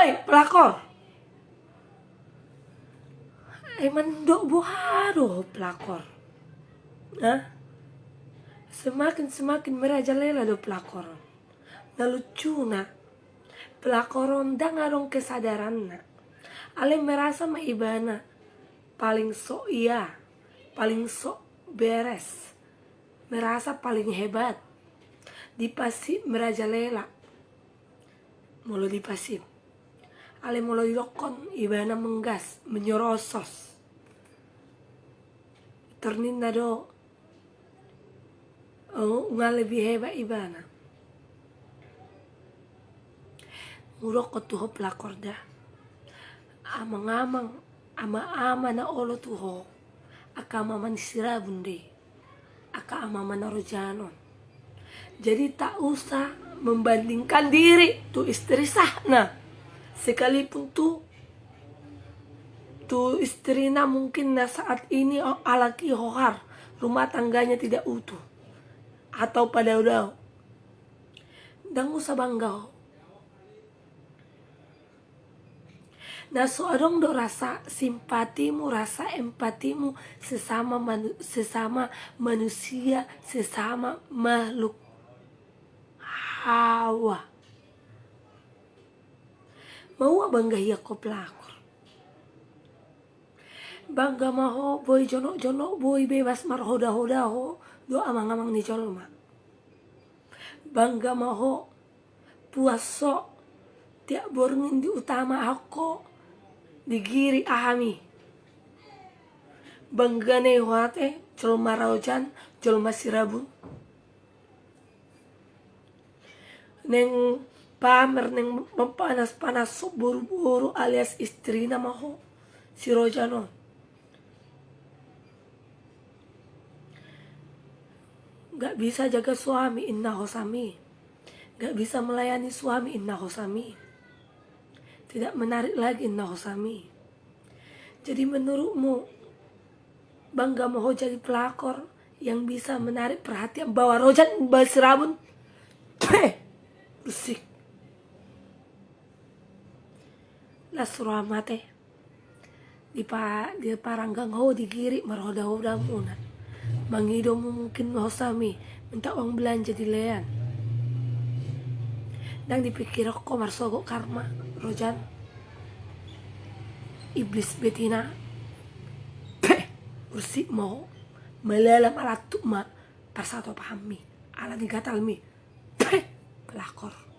Woi, pelakor. Emang dok bohado pelakor. Hah? Semakin merajalela do pelakor. Na lucu na. Pelakoron dan ngadong kesadaran na. Ale merasa maibana. Paling sok iya. Paling sok beres. Merasa paling hebat. Dipasip merajalela. Mulu dipasip. Ale mulu yokon ibana menggas. Menyorosos. Terninda do. Oh, nggak lebih hebat ibana. Ngurok tuho pelakor dah. Amang-amang, ama-ama na olo tuho. Aka maman sirabun deh. Aka ama narojanon. Jadi tak usah membandingkan diri tuh istri sahna. Sekalipun tuh istrinya mungkin na saat ini alaki hohar, rumah tangganya tidak utuh atau pada udah. Dan usah bangga. Nah soalnya do rasa simpatimu, rasa empatimu sesama manusia, sesama makhluk hawa. Mau bangga ya kau pelakor. Bangga maho boy jonok boy bebas marhoda-hoda ho do amang-amang ni colma. Bangga maho puaso tiap borngin di utama aku digiri ahami. Bangga ne hoate colma raujan colma sirabun. Neng pamer neng mempanas-panas buru-buru alias istri nama ho si Rojano. Gak bisa jaga suami inna hosami. Gak bisa melayani suami inna hosami. Tidak menarik lagi inna hosami. Jadi menurutmu bangga mau jadi pelakor yang bisa menarik perhatian bawa rojan bawa serabun? Bersik. Lah suramate di paranggang ho digiri marhoda-hoda muna. Mangido mungkin hosami minta uang belanja di lean. Dan dipikir kok marsogo karma rojan. Iblis betina. Bersik mau melelam alatuk ma persatu pahami ala digatal mi. Pelakor.